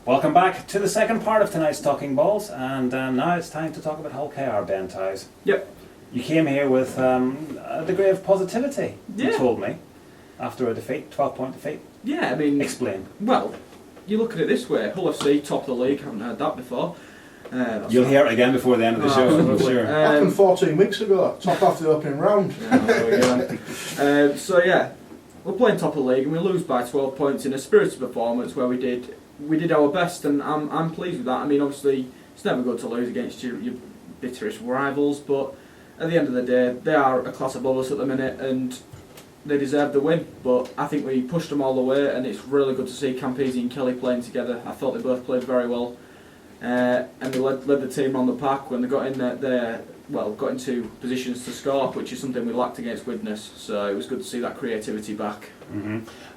Welcome back to the second part of tonight's Talking Balls, and now it's time to talk about Hull KR, Ben Towes. Yep. You came here with a degree of positivity, you Yeah. told me, after a defeat, 12-point defeat. Yeah, I mean, Explain. well, you look at it this way: Hull FC, top of the league. Haven't heard that before. You'll hear it again before the end of the show, I'm absolutely. sure. Happened 14 weeks ago, top after the opening round. Yeah, there we go. So yeah, we're playing top of the league and we lose by 12 points in a spirited performance where we did our best, and I'm pleased with that. I mean, obviously it's never good to lose against your bitterest rivals, but at the end of the day, they are a class above us at the minute and they deserve the win. But I think we pushed them all the way, and it's really good to see Campese and Kelly playing together. I thought they both played very well. And they led the team on the pack when they got in got into positions to score, which is something we lacked against Widnes. So it was good to see that creativity back.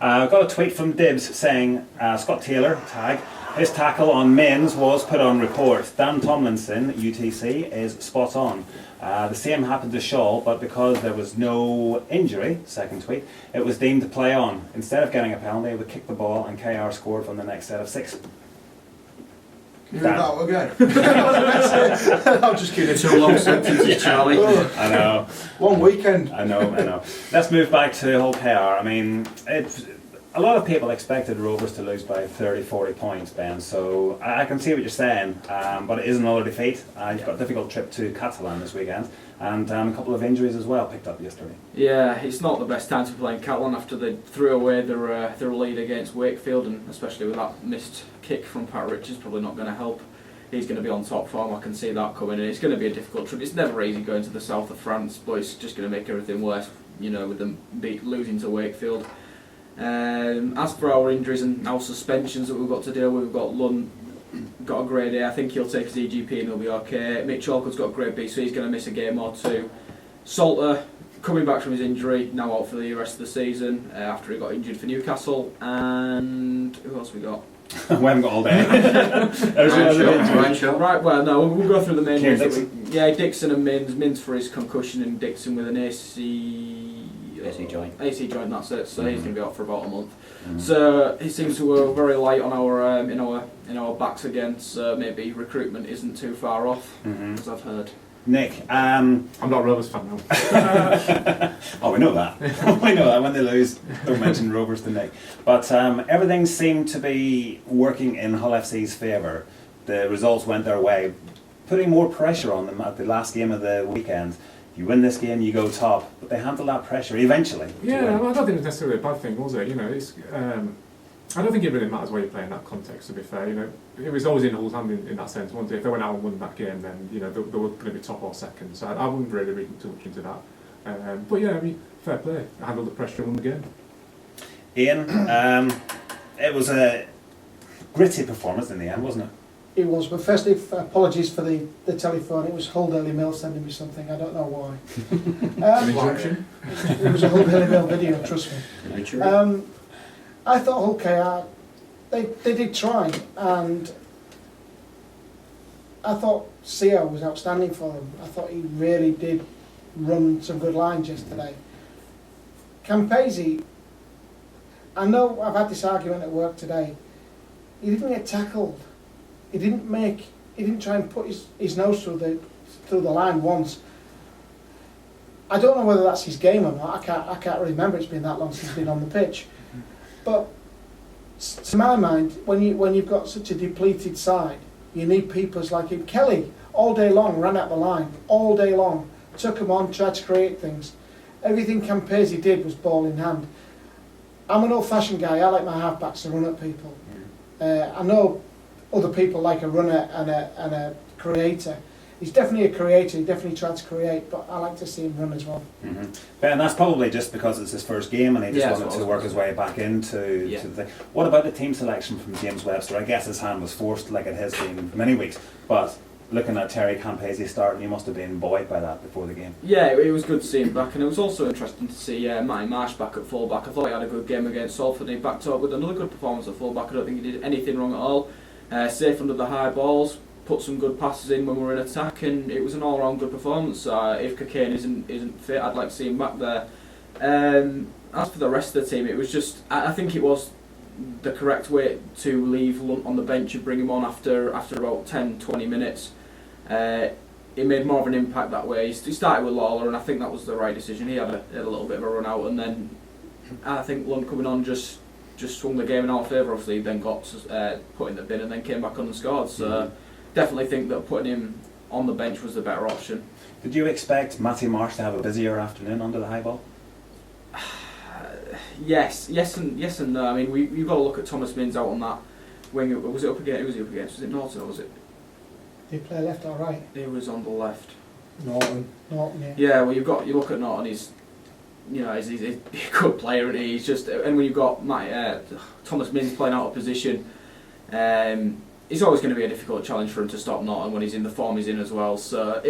I got a tweet from Dibs saying Scott Taylor, tag, his tackle on Mains was put on report. Dan Tomlinson, UTC, is spot on. The same happened to Shaw, but because there was no injury, second tweet, it was deemed to play on. Instead of getting a penalty, we kicked the ball and KR scored from the next set of 6. Can you read that out again? I'm just kidding. Too long sentences, Charlie. I know. Long weekend. I know. Let's move back to Hull KR. I mean, a lot of people expected Rovers to lose by 30, 40 points, Ben, so I can see what you're saying, but it is another defeat. You've got a difficult trip to Catalan this weekend, and a couple of injuries as well picked up yesterday. Yeah, it's not the best time to play in Catalan after they threw away their lead against Wakefield, and especially with that missed kick from Pat Richards, probably not going to help. He's going to be on top form, I can see that coming, and it's going to be a difficult trip. It's never easy going to the south of France, but it's just going to make everything worse, with them losing to Wakefield. As for our injuries and our suspensions that we've got to deal with, we've got Lund got a grade A. I think he'll take his EGP and he'll be okay. Mitch Orkut's got a grade B, so he's going to miss a game or two. Salter coming back from his injury, now out for the rest of the season after he got injured for Newcastle. And who else we got? We haven't got all day. Ryan Shaw. Right, well, no, we'll go through the main ones. Dixon and Mins for his concussion, and Dixon with an AC joint, that's it. So he's going to be out for about a month. So he seems to be very light on our in our backs again. So maybe recruitment isn't too far off, as I've heard. Nick, I'm not a Rovers fan now. Oh, we know that. We know that when they lose, don't mention Rovers to Nick. But everything seemed to be working in Hull FC's favour. The results went their way, putting more pressure on them at the last game of the weekend. You win this game, you go top, but they handle that pressure eventually. Yeah, I don't think it was necessarily a bad thing, was it? I don't think it really matters where you play in that context. To be fair, it was always in Hull's hand in that sense. If they went out and won that game, then they were going to be top or second. So I wouldn't really read too much into that. But yeah, I mean, fair play. I handled the pressure and won the game. Ian, it was a gritty performance in the end, wasn't it? It was, but firstly, apologies for the telephone. It was Hull Daily Mail sending me something. I don't know why. Injunction? It was a Hull Daily Mail video, trust me. I thought Hull KR, they did try, and I thought Seo was outstanding for them. I thought he really did run some good lines yesterday. Campese, I know I've had this argument at work today. He didn't get tackled. He didn't try and put his nose through the line once. I don't know whether that's his game or not. I can't remember. It's been that long since he's been on the pitch. But to my mind, when you've got such a depleted side, you need peoples like him. Kelly, all day long, ran out the line, all day long, took him on, tried to create things. Everything Campese did was ball in hand. I'm an old-fashioned guy. I like my halfbacks to run at people. I know other people like a runner and a creator. He's definitely a creator, he definitely tried to create, but I like to see him run as well. Ben, that's probably just because it's his first game and he just wanted to work his way back into the thing. What about the team selection from James Webster? I guess his hand was forced like it has been for many weeks, but looking at Terry Campese starting, you must have been buoyed by that before the game. Yeah, it was good to see him back, and it was also interesting to see Matty Marsh back at full-back. I thought he had a good game against Salford, and he backed up with another good performance at full-back. I don't think he did anything wrong at all. Safe under the high balls, put some good passes in when we were in attack, and it was an all-round good performance. If Cockayne isn't fit, I'd like to see him back there. As for the rest of the team, it was just, I think it was the correct way to leave Lunt on the bench and bring him on after about 10-20 minutes. It made more of an impact that way. He started with Lawler, and I think that was the right decision. He had a little bit of a run out, and then I think Lunt coming on just swung the game in our favour. Obviously, then got put in the bin and then came back on and scored. So definitely think that putting him on the bench was the better option. Did you expect Matty Marsh to have a busier afternoon under the high ball? Yes and no. I mean, you've got to look at Thomas Mins out on that wing. Was it up against? Who was he up against? Was it Norton or was it? Did he play left or right? He was on the left. Norton. Norton, yeah. Yeah, well, you look at Norton. He's a good player, and he's just. And when you've got Thomas Mins playing out of position, it's always going to be a difficult challenge for him to stop Norton when he's in the form he's in as well. So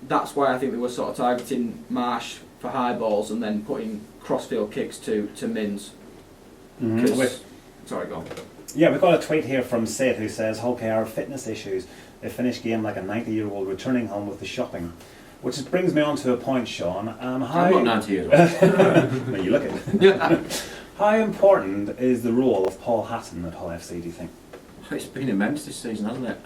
that's why I think they were sort of targeting Marsh for high balls and then putting crossfield kicks to Mins. Sorry, go on. Yeah, we've got a tweet here from Sid who says Hull KR fitness issues. They finish game like a 90-year-old returning home with the shopping. Which brings me on to a point, Sean. I'm not 90 years old. Well, you look it. How important is the role of Paul Hatton at Hull FC, do you think? It's been immense this season, hasn't it?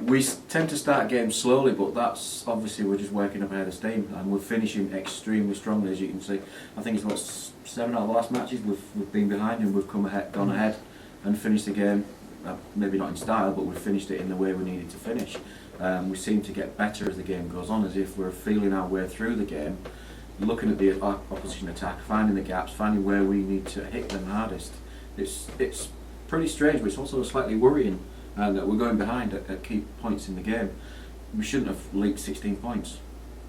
We tend to start games slowly, but that's obviously we're just working up ahead of steam, and we're finishing extremely strongly, as you can see. I think it's what 7 out of the last matches we've been behind and we've gone ahead and finished the game. Maybe not in style, but we've finished it in the way we needed to finish. We seem to get better as the game goes on, as if we're feeling our way through the game, looking at the opposition attack, finding the gaps, finding where we need to hit them hardest. It's pretty strange, but it's also slightly worrying that we're going behind at key points in the game. We shouldn't have leaked 16 points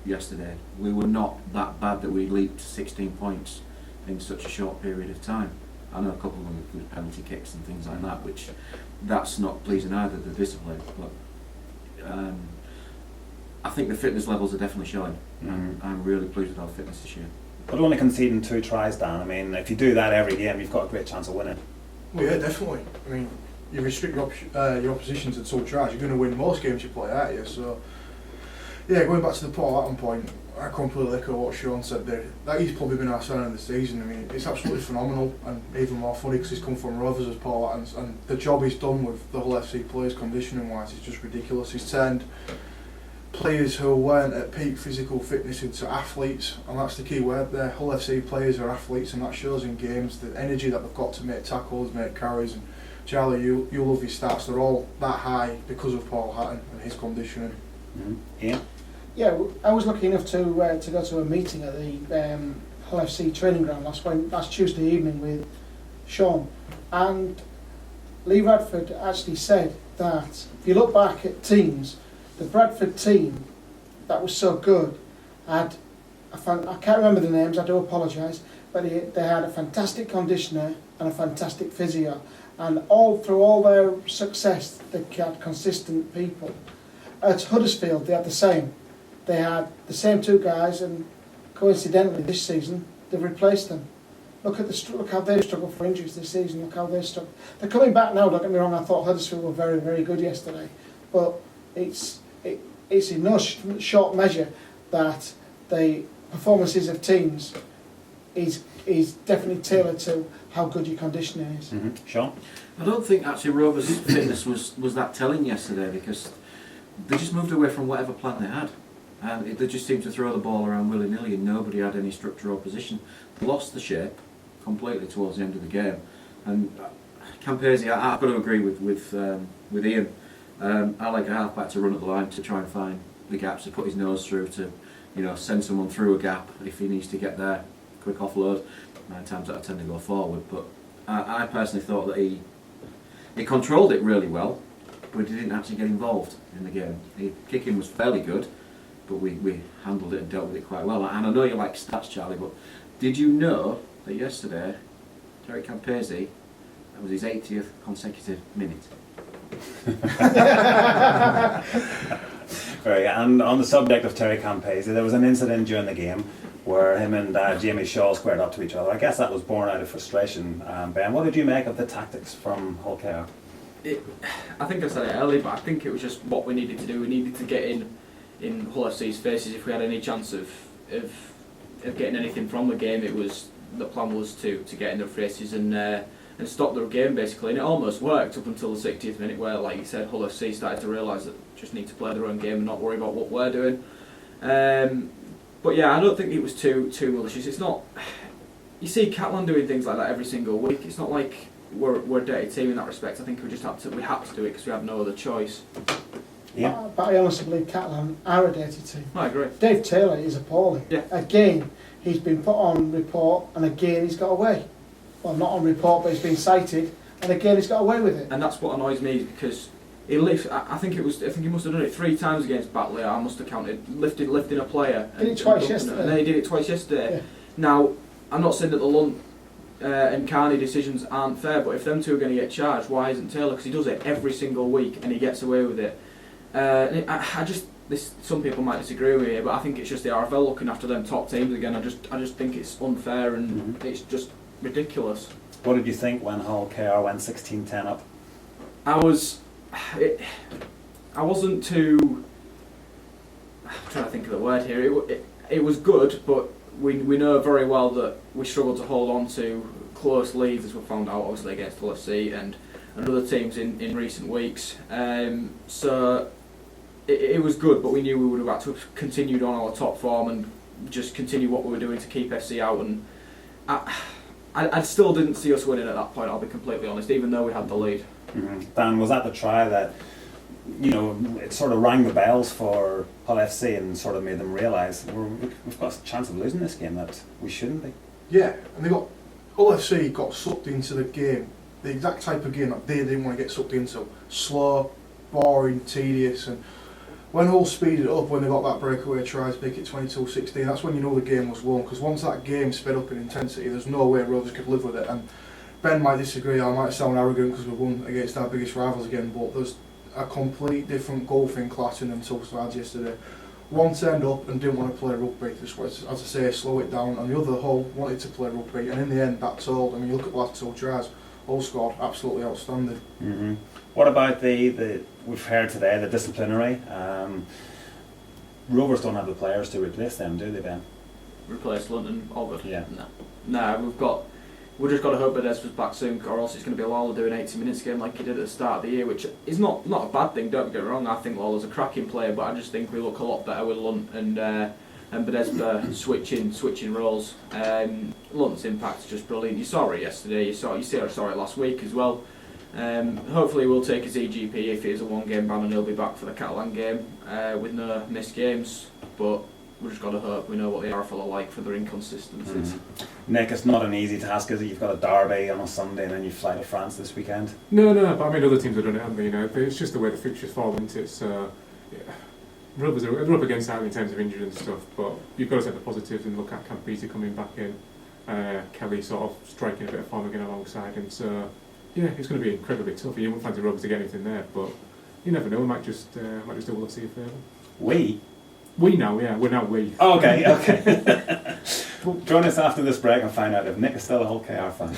yesterday. We were not that bad that we leaked 16 points in such a short period of time. I know a couple of them with penalty kicks and things like that, which that's not pleasing either, the discipline. But I think the fitness levels are definitely showing. I'm really pleased with our fitness this year. But only conceding 2 tries, Dan. I mean, if you do that every game, you've got a great chance of winning. Well, yeah, definitely. I mean, you restrict your opposition to 2 tries, you're going to win most games you play, aren't you? So, yeah, going back to the Paul Hatton point, I completely echo what Sean said there. That he's probably been our signing of the season. I mean, it's absolutely phenomenal, and even more funny because he's come from Rovers as Paul Hatton, and the job he's done with the Hull FC players conditioning wise is just ridiculous. He's turned players who weren't at peak physical fitness into athletes, and that's the key word there. Hull FC players are athletes, and that shows in games. The energy that they've got to make tackles, make carries, and Charlie, you love his stats. They're all that high because of Paul Hatton and his conditioning. Ian? Yeah, I was lucky enough to go to a meeting at the Hull FC training ground last Tuesday evening with Sean, and Lee Radford actually said that if you look back at teams, the Bradford team that was so good had I can't remember the names, I do apologise, but they had a fantastic conditioner and a fantastic physio, and through all their success they had consistent people. At Huddersfield they had the same. They had the same 2 guys, and coincidentally this season they've replaced them. Look how they struggled for injuries this season. Look how they struggled. They're coming back now. Don't get me wrong. I thought Huddersfield were very, very good yesterday, but it's in no short measure that the performances of teams is definitely tailored to how good your conditioning is. Sean? I don't think actually Rovers' fitness was that telling yesterday, because they just moved away from whatever plan they had. And they just seemed to throw the ball around willy-nilly, and nobody had any structure or position. They lost the shape completely towards the end of the game. And Campese, I've got to agree with Ian. I like a half-back to run at the line to try and find the gaps, to put his nose through, to send someone through a gap if he needs to get there. Quick offload. 9 times out of 10 they go forward. But I personally thought that he controlled it really well, but he didn't actually get involved in the game. Kicking was fairly good, but we handled it and dealt with it quite well. And I know you like stats, Charlie, but did you know that yesterday, Terry Campese, that was his 80th consecutive minute? Very. And on the subject of Terry Campese, there was an incident during the game where him and Jamie Shaw squared up to each other. I guess that was born out of frustration. Ben, what did you make of the tactics from Hull KR? I think I said it earlier, but I think it was just what we needed to do. We needed to get in Hull FC's faces if we had any chance of getting anything from the game. It was the plan was to get in their faces and stop their game basically, and it almost worked up until the 60th minute where, like you said, Hull FC started to realise that they just need to play their own game and not worry about what we're doing. But yeah, I don't think it was too malicious. It's not. You see Catalan doing things like that every single week. It's not like we're a dirty team in that respect. I think we had to do it because we had no other choice. Yeah. But I honestly believe Catalan are a dirty team. I agree. Dave Taylor is appalling. Yeah. Again, he's been put on report, and again he's got away. Well, not on report, but he's been cited, and again he's got away with it. And that's what annoys me because I think he must have done it 3 times against Batley. I must have counted lifting a player. Did it twice yesterday. And then he did it twice yesterday. Yeah. Now, I'm not saying that the Lunt and Carney decisions aren't fair, but if them two are going to get charged, why isn't Taylor? Because he does it every single week and he gets away with it. Some people might disagree with me, but I think it's just the RFL looking after them top teams again. I just think it's unfair and it's just ridiculous. What did you think when Hull KR went 16-10 up? I wasn't too. I'm trying to think of the word here. It was good, but we know very well that we struggled to hold on to close leads, as we found out obviously against Hull FC and other teams in recent weeks. So it was good, but we knew we would have had to have continued on our top form and just continue what we were doing to keep FC out. And I still didn't see us winning at that point, I'll be completely honest, even though we had the lead. Dan, was that the try that, it sort of rang the bells for Hull FC and sort of made them realise we've got a chance of losing this game that we shouldn't be? Yeah, and Hull FC got sucked into the game, the exact type of game that they didn't want to get sucked into. Slow, boring, tedious, and when Hull speeded up, when they got that breakaway try to make it 22-16, that's when you know the game was won, because once that game sped up in intensity, there's no way Rovers could live with it. And Ben might disagree, I might sound arrogant because we won against our biggest rivals again, but there's a complete different golfing class in them two sides yesterday. One turned up and didn't want to play rugby, just as I say, slow it down, and the other Hull wanted to play rugby, and in the end that told. I mean, you look at the last 2 tries, Hull scored absolutely outstanding. What about the we've heard today, the disciplinary? Rovers don't have the players to replace them, do they, Ben? Replace London, Ovid? Yeah. No, we've just got to hope Bedes was back soon, or else it's going to be Lawler doing 80 minutes game like he did at the start of the year, which is not a bad thing, don't get me wrong. I think Lawler's a cracking player, but I just think we look a lot better with Lunt and Bedesba switching roles. Lunt's impact's just brilliant. You saw it yesterday, you saw it last week as well. Hopefully we'll take his EGP if it is a 1-game ban and he'll be back for the Catalan game with no missed games, but we've just got to hope. We know what the RFL are like for their inconsistencies. Nick, it's not an easy task, is it? You've got a derby on a Sunday and then you fly to France this weekend. No, but I mean other teams have done it, haven't they? It's just the way the fixtures fall into it. So Rovers are up against that in terms of injuries and stuff, but you've got to take the positives and look at Campese coming back in, Kelly sort of striking a bit of form again alongside him. So yeah, it's going to be incredibly tough. You wouldn't fancy Rovers to get anything there, but you never know. We might just do Hull FC a favour. We now, yeah, we're now we. Okay. Join us after this break and find out if Nick is still a Hull KR fan.